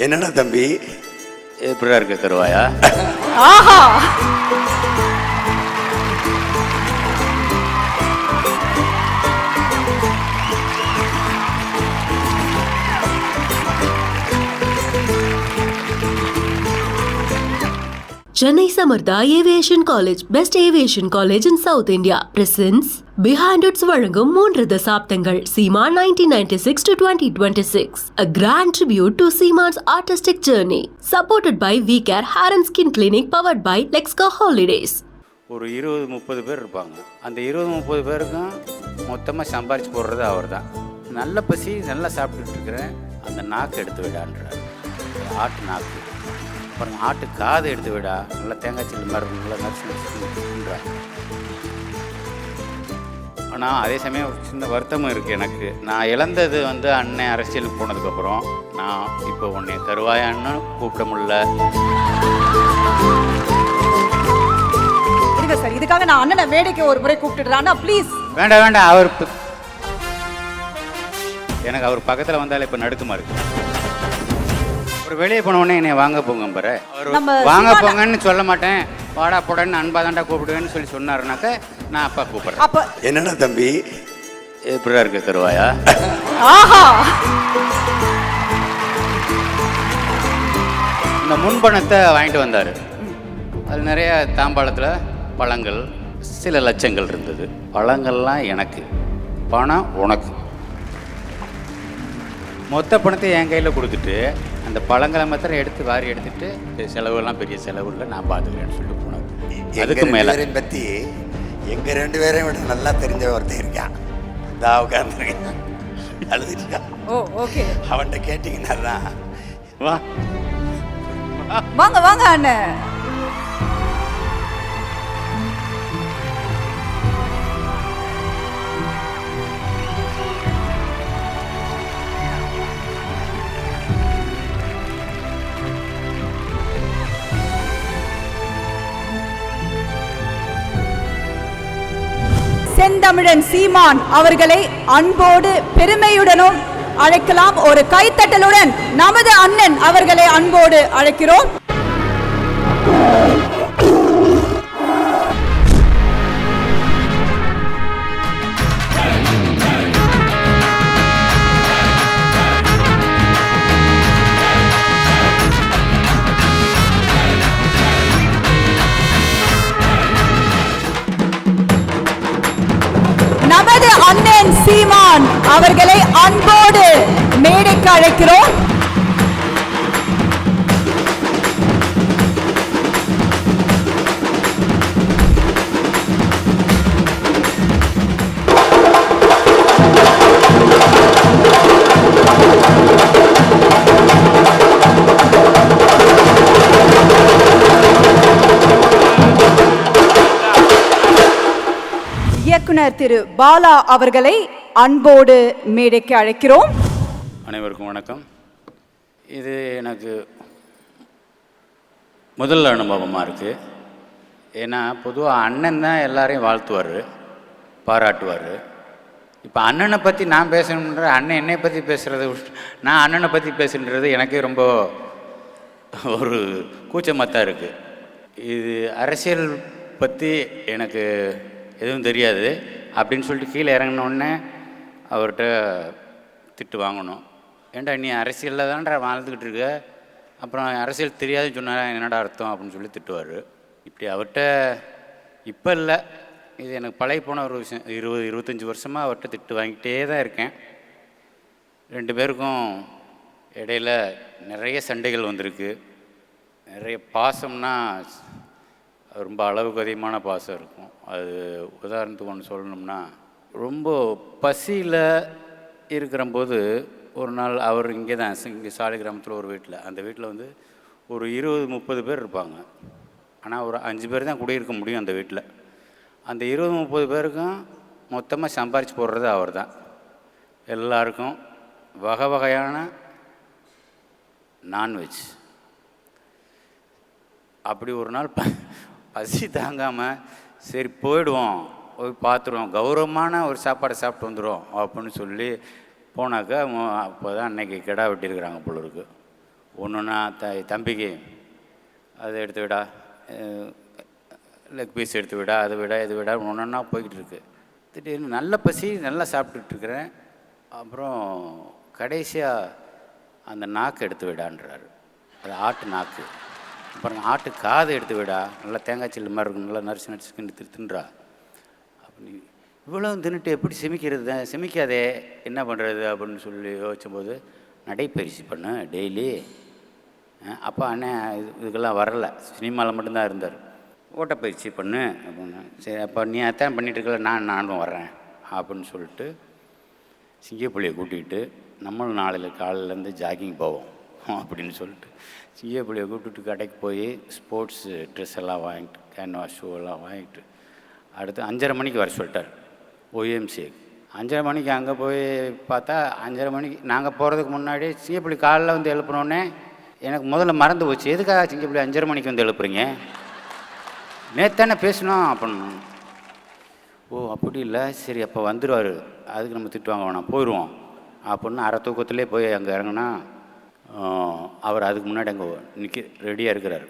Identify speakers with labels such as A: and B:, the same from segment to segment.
A: என்னடா தம்பி
B: எப்படிடா இருக்கு தருவாயா?
C: ஆஹா,
D: Chennai Samartha Aviation College, best aviation college in South India, presents Behind Its வழங்கும் 3 தசாப்தங்கள் சீமான் 1996 to 2026, a grand tribute to Seeman's artistic journey, supported by VCare Hair and Skin Clinic, powered by Lexca Holidays.
B: ஒரு 20-30 பேர் இருப்பாங்க. அந்த 20-30 பேருக்கும் மொத்தமாக சம்பாரிச்சு போடுறது அவர் தான். நல்ல பசி நல்லா சாப்பிட்டுட்டு இருக்கிறேன், அந்த நாக்கு எடுத்து விடான்றார். ஆட்டு நாக்கு, அப்புறம் ஆட்டு காது எடுத்து விடா, நல்லா தேங்காய் சில்லு மாதிரி நல்லா நரிசுன்றார். ஆனால் அதே சமயம் ஒரு சின்ன வருத்தமும் இருக்குது எனக்கு. நான் இழந்தது அண்ணன் அரசியலுக்கு போனதுக்கப்புறம் நான் இப்போ உன்னை தருவாயான்னு கூப்பிட முடியல.
C: இருங்க சார், இதுக்காக நான் அண்ணனை வேடிக்கை ஒரு முறை கூப்பிட்டுடுறானா ப்ளீஸ்?
B: வேண்டாம் வேண்டாம், அவர் எனக்கு அவர் பக்கத்தில் வந்தாலே இப்போ நடுக்கமாக இருக்கு. ஒரு வெளியே போனவுடனே என்னை வாங்க போங்க பாரு, அவர் வாங்க போங்கன்னு சொல்ல மாட்டேன், வாடா போடன்னு அன்பா தாண்டா கூப்பிடுவேன்னு சொல்லி சொன்னாருனாக்க நான் அப்பா கூப்பிடுறேன்.
C: அப்ப
A: என்னடா தம்பி
B: எப்படிடா இருக்கு தருவாயா?
C: ஆஹா,
B: இந்த முன்பணத்தை வாங்கிட்டு வந்தார். அது நிறைய தாம்பாளத்தில் பழங்கள், சில லட்சங்கள் இருந்தது. பழங்கள்லாம் எனக்கு, பணம் உனக்கு. மொத்த பணத்தை என் கையில் கொடுத்துட்டு அந்த பழங்களை மாத்திரம் எடுத்து வாரி எடுத்துட்டு செலவுலாம் பெரிய செலவு இல்லை, நான் பார்த்துக்கிறேன்னு சொல்லிட்டு போனார். அதுக்கு மேலே
A: பற்றி எங்கள் 2 பேரையும் விட நல்லா தெரிஞ்ச ஒருத்தர் இருக்கான், தான் உட்காந்துருக்கேன், அழுதுட்டான்.
C: ஓ ஓகே,
A: அவன்கிட்ட கேட்டிங்கன்னா
B: வா
C: வாங்க வாங்க அண்ணன். செந்தமிழன் சீமான் அவர்களை அன்போடு பெருமையுடனும் அழைக்கலாம். ஒரு கைத்தட்டலுடன் நமது அண்ணன் அவர்களை அன்போடு அழைக்கிறோம். நமது அண்ணன் சீமான் அவர்களை அன்போடு மேடைக்கு அழைக்கிறோம். இயக்குனர் திரு பாலா அவர்களை அன்போடு மேடைக்கு அழைக்கிறோம்.
B: அனைவருக்கும் வணக்கம். இது எனக்கு முதல் அனுபவமாக இருக்குது. ஏன்னா பொதுவாக அண்ணன் தான் எல்லாரையும் வாழ்த்துவார், பாராட்டுவார். இப்போ அண்ணனை பற்றி நான் பேசணுன்ற, அண்ணன் என்னை பற்றி பேசுகிறது, நான் அண்ணனை பற்றி பேசுன்றது எனக்கே ரொம்ப ஒரு கூச்சமாக தான் இருக்குது. இது அரசியல் பற்றி எனக்கு எதுவும் தெரியாது அப்படின்னு சொல்லிட்டு கீழே இறங்கினோடனே அவர்கிட்ட திட்டு வாங்கணும். ஏன்டா நீ அரசியலில் தான்டா வாழ்ந்துக்கிட்டு இருக்க, அப்புறம் அரசியல் தெரியாதுன்னு சொன்னால் என்னடா அர்த்தம் அப்படின்னு சொல்லி திட்டுவார். இப்படி அவர்கிட்ட இப்போ இல்லை, இது எனக்கு பழைய போன ஒரு விஷயம். 20-25 வருஷமாக அவர்கிட்ட திட்டு வாங்கிட்டே தான் இருக்கேன். 2 பேருக்கும் இடையில் நிறைய சண்டைகள் வந்திருக்கு. நிறைய பாசம்னா ரொம்ப அளவுக்கு அதிகமான பாசம் இருக்கும். அது உதாரணத்துக்கு ஒன்று சொல்லணும்னா, ரொம்ப பசியில் இருக்கிறம்போது ஒரு நாள் அவர் இங்கே தான், இங்கே சாலை கிராமத்தில் ஒரு வீட்டில், அந்த வீட்டில் ஒரு 20-30 பேர் இருப்பாங்க. ஆனால் ஒரு 5 பேர் தான் குடியிருக்க முடியும் அந்த வீட்டில். அந்த 20-30 பேருக்கும் மொத்தமாக சம்பாரித்து போடுறது அவர் தான். எல்லாருக்கும் வகை வகையான நான்வெஜ். அப்படி ஒரு நாள் பசி தாங்காமல் சரி போயிடுவோம், போய் பார்த்துருவோம், கௌரவமான ஒரு சாப்பாடை சாப்பிட்டு வந்துடும் அப்படின்னு சொல்லி போனாக்கா அப்போ தான் அன்னைக்கு கிடா வெட்டியிருக்கிறாங்க போல இருக்கு. ஒன்றுன்னா தம்பிக்கு அதை எடுத்து விடா, லெக் பீஸ் எடுத்து விடா, அது விடா, இது விடா, ஒன்றா போய்கிட்டு இருக்கு. திடீர்னு நல்ல பசி, நல்லா சாப்பிட்டுட்ருக்குறேன். அப்புறம் கடைசியாக அந்த நாக்கு எடுத்து விடான்றாரு. அது ஆட்டு நாக்கு. அப்புறம் ஆட்டு காது எடுத்து விடா, நல்லா தேங்காய் சில்லு மாதிரி இருக்கும், நல்லா நரிச்சு நரிச்சு தின்றா. அப்படி இவ்வளோ தின்னுட்டு எப்படி செமிக்கிறது தான், செமிக்காதே என்ன பண்ணுறது அப்படின்னு சொல்லி யோசிச்சும்போது, நடைப்பயிற்சி பண்ணு டெய்லி. அப்போ அண்ணன் இதுக்கெல்லாம் வரலை, சினிமாவில் மட்டும்தான் இருந்தார். ஓட்டப்பயிற்சி பண்ணு அப்படின்னு. சரி, அப்போ நீ அத்தான் பண்ணிட்டு இருக்கல, நானும் வர்றேன் அப்படின்னு சொல்லிட்டு சிங்கப்புள்ளியை கூட்டிகிட்டு நம்மளும் நாளையில் காலையிலேருந்து ஜாகிங் போவோம் அப்படின்னு சொல்லிட்டு சிங்கப்புள்ளியை கூப்பிட்டு கடைக்கு போய் ஸ்போர்ட்ஸ் ட்ரெஸ் எல்லாம் வாங்கிட்டு, கேன்வாஸ் ஷூ எல்லாம் வாங்கிட்டு அடுத்து 5:30 மணிக்கு வர சொல்லிட்டார் OMCA. 5:30 மணிக்கு அங்கே போய் பார்த்தா 5:30 மணிக்கு நாங்கள் போகிறதுக்கு முன்னாடி சிங்கப்புள்ளி காலையில் வந்து எழுப்புனோடனே எனக்கு முதல்ல மறந்து போச்சு, எதுக்காக சிங்கப்புள்ளி 5:30 மணிக்கு வந்து எழுப்புறீங்க, நேற்றானே பேசணும் அப்படின்னு. ஓ அப்படி இல்லை, சரி அப்போ வந்துடுவார், அதுக்கு நம்ம திட்டுவாங்க வேணாம், போயிடுவோம் அப்படின்னு அரை தூக்கத்திலே போய் அங்கே இறங்கினா அவர் அதுக்கு முன்னாடி அங்கே ரெடியாக இருக்கிறார்.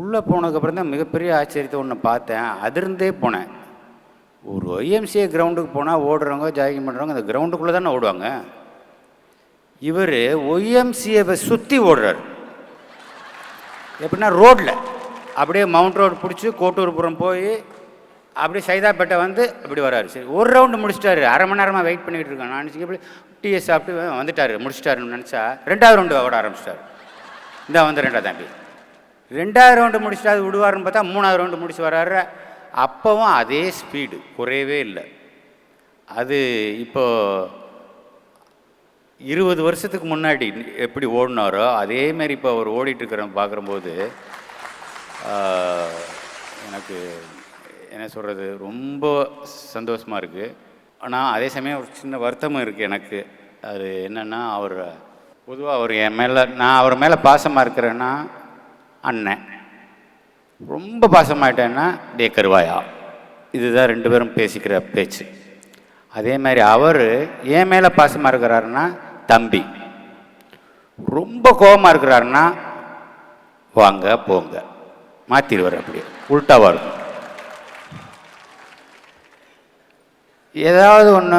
B: உள்ளே போனதுக்கப்புறம் தான் மிகப்பெரிய ஆச்சரியத்தை ஒன்று பார்த்தேன். அதிர்ந்தே போனேன். ஒரு YMCA கிரவுண்டுக்கு போனால் ஓடுறவங்க ஜாகிங் பண்ணுறவங்க அந்த கிரவுண்டுக்குள்ளே தானே ஓடுவாங்க. இவர் YMCAவை சுற்றி ஓடுறார். எப்படின்னா ரோட்டில் அப்படியே மவுண்ட் ரோடு பிடிச்சி கோட்டூர்புரம் போய் அப்படியே சைதாப்பேட்டை வந்து அப்படி வராரு. சரி, ஒரு ரவுண்டு முடிச்சிட்டாரு. அரை மணி நேரமாக வெயிட் பண்ணிகிட்டு இருக்கேன். நான் இப்படி டிஎஸ் சாப்பிட்டு வந்துட்டார், முடிச்சிட்டாருன்னு நினச்சா 2வது ரவுண்டு ஓட ஆரம்பிச்சிட்டார். இந்த வந்து 2வது தாண்டி 2வது ரவுண்டு முடிச்சுட்டு அது விடுவாருன்னு பார்த்தா 3வது ரவுண்டு முடிச்சு வர்றாரு. அப்போவும் அதே ஸ்பீடு குறையவே இல்லை. அது இப்போது 20 வருஷத்துக்கு முன்னாடி எப்படி ஓடினாரோ அதேமாரி இப்போ அவர் ஓடிட்டுருக்கிறோம் பார்க்கும்போது எனக்கு என்ன சொல்கிறது, ரொம்ப சந்தோஷமாக இருக்குது. ஆனால் அதே சமயம் ஒரு சின்ன வருத்தமும் இருக்குது எனக்கு. அது என்னென்னா, பொதுவாக அவர் என் மேலே, நான் அவர் மேலே பாசமாக இருக்கிறேன்னா அண்ணன், ரொம்ப பாசமாயிட்டேன்னா டே கருவாயா, இதுதான் 2 பேரும் பேசிக்கிற பேச்சு. அதே மாதிரி அவர் என் மேலே பாசமாக இருக்கிறாருன்னா தம்பி, ரொம்ப கோபமாக இருக்கிறாருன்னா வாங்க போங்க, மாற்றிடுவார். அப்படியே உள்டாவாக இருக்கும். ஏதாவது ஒன்று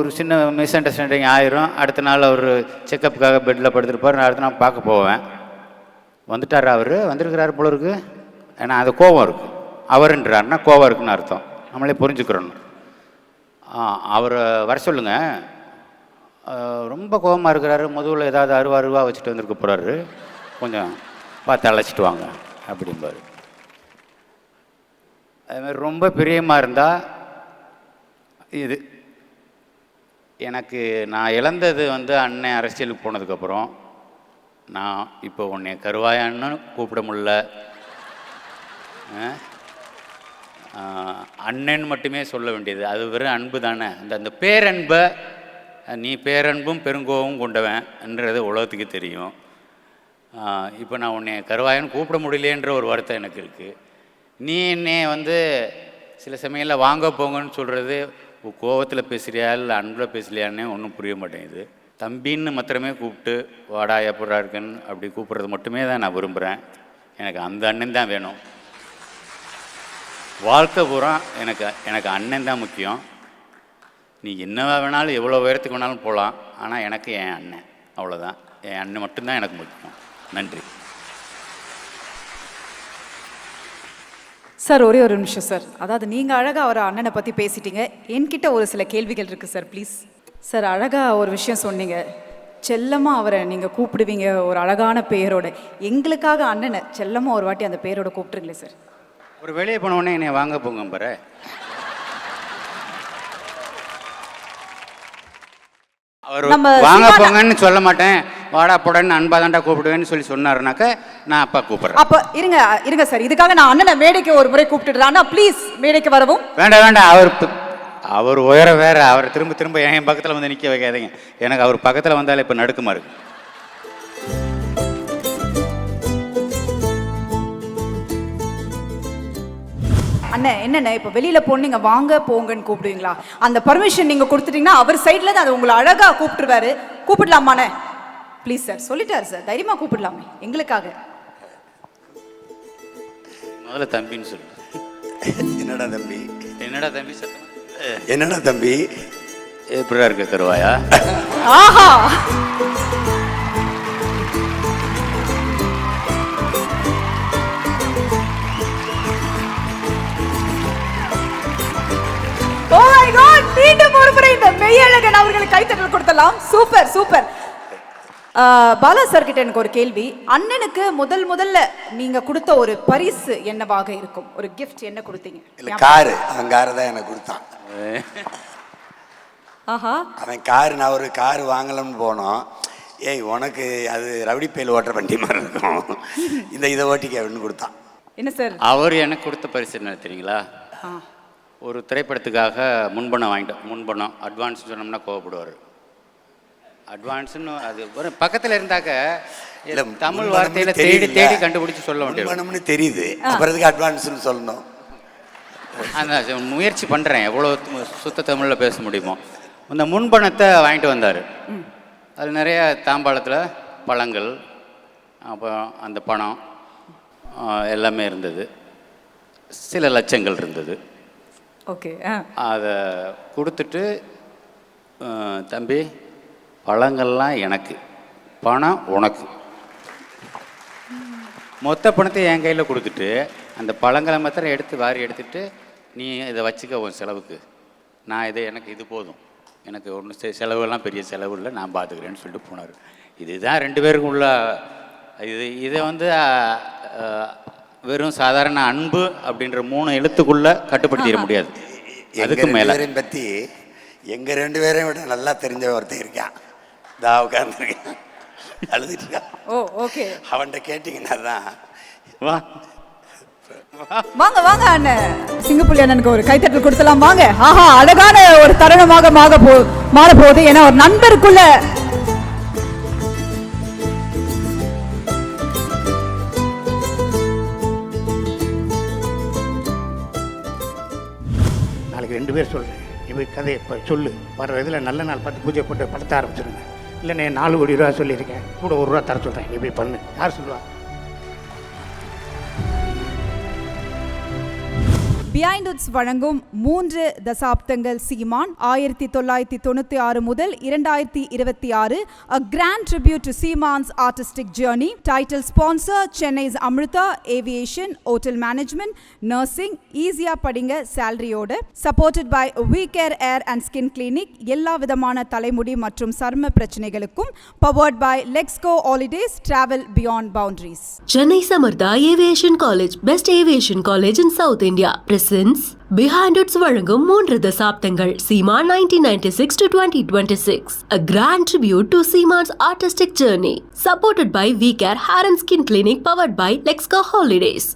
B: ஒரு சின்ன மிஸ் அண்டர்ஸ்டாண்டிங் ஆயிரும். அடுத்த நாள் அவர் செக்கப்புக்காக பெட்டில் படுத்துருப்பார். நான் அடுத்த நாள் பார்க்க போவேன். வந்துட்டார், அவர் வந்திருக்கிறாரு போல இருக்கு. ஏன்னா அது கோபம் இருக்குது. அவருன்றாருன்னா கோபம் இருக்குன்னு அர்த்தம், நம்மளே புரிஞ்சுக்கிறோன்னு. அவரை வர சொல்லுங்கள், ரொம்ப கோபமாக இருக்கிறாரு, முதுகில் ஏதாவது அருவா வச்சுட்டு வந்துருக்க போகிறாரு, கொஞ்சம் பார்த்து அழைச்சிட்டு வாங்க அப்படிம்பாரு. அதுமாதிரி ரொம்ப பிரியமாக இருந்தால் இது எனக்கு நான் இழந்தது வந்து அண்ணன் அரசியலுக்கு போனதுக்கப்புறம் நான் இப்போ உன்னை கருவாயான்னு கூப்பிட முடியல, அண்ணன் மட்டுமே சொல்ல வேண்டியது. அது வெறும் அன்பு தானே. அந்த பேரன்பை நீ பேரன்பும் பெருங்கோவும் கொண்டவன்ன்றது உலகத்துக்கு தெரியும். இப்போ நான் உன்னை கருவாயன்னு கூப்பிட முடியலேன்ற ஒரு வருத்தம் எனக்கு இருக்குது. நீ என்னை வந்து சில சமயத்தில் வாங்க போங்கன்னு சொல்கிறது கோவத்தில் பேசுகிறியா இல்லை அன்பில் பேசலையான்னே ஒன்றும் புரிய மாட்டேங்குது. தம்பின்னு மாத்திரமே கூப்பிட்டு வாடா எப்படா இருக்குன்னு அப்படி கூப்பிட்றது மட்டுமே தான் நான் விரும்புகிறேன். எனக்கு அந்த அண்ணன் தான் வேணும். வாழ்க்கை பூரா எனக்கு அண்ணன் தான் முக்கியம். நீ என்னவா வேணாலும் எவ்வளோ உயரத்துக்கு வேணாலும் போகலாம், ஆனால் எனக்கு என் அண்ணன், அவ்வளோதான். என் அண்ணன் மட்டும்தான் எனக்கு முக்கியம். நன்றி
C: சார். ஒரே ஒரு நிமிஷம் சார். அதாவது நீங்கள் அழகாக அவர் அண்ணனை பற்றி பேசிட்டீங்க. என்கிட்ட ஒரு சில கேள்விகள் இருக்குது சார், ப்ளீஸ். சார், அழகாக ஒரு விஷயம் சொன்னீங்க, செல்லமாக அவரை நீங்கள் கூப்பிடுவீங்க ஒரு அழகான பெயரோட. எங்களுக்காக அண்ணனை செல்லமாக ஒரு வாட்டி அந்த பெயரோட கூப்பிட்டுருங்களே சார்.
B: ஒரு வெளியே போனவுடனே என்னை வாங்க போங்க பாரு. அவர் வாங்க போங்கன்னு சொல்ல மாட்டேன், வாடா போடன்னு அன்பா தாண்டா கூப்பிடுவேன்னு சொல்லி சொன்னாருனாக்க நான் அப்பா கூப்பிடுறேன்.
C: அப்போ இருங்க சார், இதுக்காக நான் அண்ணனை மேடைக்கு ஒரு முறை கூப்பிட்டுடுறேன். ப்ளீஸ் மேடைக்கு வரவும்.
B: வேண்டாம், அவர் உயரம் வேற. அவர் திரும்ப என் பக்கத்தில் வந்து நிற்க வைக்காதீங்க. எனக்கு அவர் பக்கத்தில் வந்தாலே இப்போ நடுக்கமா இருக்கு.
C: அண்ணன் என்னண்ணே, இப்போ வெளியில் போனீங்க வாங்க போங்கன்னு கூப்பிடுவீங்களா? அந்த பர்மிஷன் நீங்கள் கொடுத்துட்டீங்கன்னா அவர் சைடில் தான் அது உங்களை அழகாக கூப்பிட்டுருவாரு. கூப்பிடலாமாண்ணே? ப்ளீஸ் சார், சொல்லிட்டாரு சார், தைரியமாக கூப்பிடலாமே எங்களுக்காக.
B: முதல்ல தம்பின்னு சொல்லு.
A: என்னடா தம்பி?
B: என்னடா தம்பி சத்தம்?
A: என்னடா தம்பி?
B: எப்படியா இருக்க கருவாயா?
C: ஆஹா, ஓ மை காட், மீண்டும் ஒரு முறை இந்த மெய்யழகன் அவர்களுக்கு கைத்தட்டல் கொடுத்தலாம். Super super. பாலா சார் கிட்ட எனக்கு ஒரு கேள்வி. அண்ணனுக்கு முதல்ல நீங்க கொடுத்த ஒரு பரிசு என்னவாக இருக்கும்? ஒரு gift என்ன கொடுத்தீங்க?
A: இல்லை, காரு. அவன் காரை தான் எனக்கு கொடுத்தான்.
C: ஆஹா,
A: அவன் காரு, நான் ஒரு காரு வாங்கலாம்னு போனோம். ஏய், உனக்கு அது ரவுடி பேல் ஓட்டுற வண்டி மாதிரி இருக்கும், இதை ஓட்டிக்க அப்படின்னு கொடுத்தான்.
C: என்ன சார்?
B: அவர் எனக்கு கொடுத்த பரிசு என்ன தெரியுங்களா? ஒரு திரைப்படத்துக்காக முன்பணம் வாங்கிட்டோம். முன்பணம் அட்வான்ஸ் சொன்னோம்னா கோவப்படுவார். அட்வான்ஸ்னு அது ஒரு பக்கத்தில் இருந்தாக்க
A: இல்லை,
B: தமிழ் வார்த்தையில தேடி தேடி கண்டுபிடிச்சு சொல்ல
A: முன்பணம்னு தெரியுது, அப்புறத்துக்கு அட்வான்ஸ்னு சொல்லணும்.
B: அந்த முயற்சி பண்ணுறேன், எவ்வளோ சுத்த தமிழில் பேச முடியுமோ. அந்த முன்பணத்தை வாங்கிட்டு வந்தார். அது நிறைய தாம்பாளத்தில் பழங்கள், அப்புறம் அந்த பணம் எல்லாமே இருந்தது. சில லட்சங்கள் இருந்தது.
C: ஓகே.
B: அதை கொடுத்துட்டு, தம்பி பழங்கள்லாம் எனக்கு, பணம் உனக்கு. மொத்த பணத்தை என் கையில் கொடுத்துட்டு அந்த பழங்களை மாத்திரம் எடுத்து வாரி எடுத்துட்டு, நீ இதை வச்சுக்க உன் செலவுக்கு, நான் எனக்கு இது போதும், எனக்கு ஒன்றும் செலவெல்லாம் பெரிய செலவு இல்லை, நான் பார்த்துக்கிறேன்னு சொல்லிட்டு போனார். இதுதான் ரெண்டு பேருக்கும் உள்ள இதை வெறும் சாதாரண அன்பு அப்படின்ற 3 எழுத்துக்குள்ளே கட்டுப்படுத்திட முடியாது. அதுக்கு மேலே
A: பற்றி எங்கள் 2 பேரையும் விட நல்லா தெரிஞ்ச ஒருத்தன் இருக்கான். உட்காந்துருக்கேன், அழுதுட்டு இருக்கான்.
C: ஓ, ஓகே.
A: அவன்கிட்ட கேட்டிங்கன்னா தான்.
B: வா
C: வாங்க வாங்க அண்ணன், சிங்கப்புலி அண்ணனுக்கு ஒரு கைத்தட்டல் கொடுத்தலாம் வாங்க. ஆஹா, அழகான ஒரு தருணமாக மாற போகுது. ஏன்னா ஒரு நண்பருக்குள்ள
E: நாளைக்கு 2 பேர் சொல்கிறேன். இவ கதையை இப்போ சொல்லு, வர இதில் நல்ல நாள் பார்த்து பூஜை போட்டு படத்தை ஆரம்பிச்சிருங்க. இல்லை, நான் 4 கோடி ரூபா சொல்லியிருக்கேன், கூட 1 ரூபா தர சொல்கிறேன், நீ போய் பண்ணு. யார் சொல்லுவா?
C: பிஹைண்ட் உட்ஸ் வழங்கும் 3 தசாப்தங்கள் சீமான் 1996 முதல் 2026 a grand tribute to Seeman's artistic journey. Title sponsor Chennai's Amrita Aviation, Hotel Management, Nursing, ஈஸியா படிங்க சேலரியோட. Supported by WeCare Air and Skin Clinic, எல்லா விதமான தலைமுடி மற்றும் சர்ம பிரச்சனைகளுக்கும். Powered by Lexco Holidays, travel beyond boundaries.
D: Chennai Samartha Aviation College, best aviation college in South India. Presents Behind Its வழங்கும் 3 தசாப்தங்கள் சீமான் 1996 to 2026. A grand tribute to Seeman's artistic journey. Supported by WeCare Hair and Skin Clinic, powered by Lexco Holidays.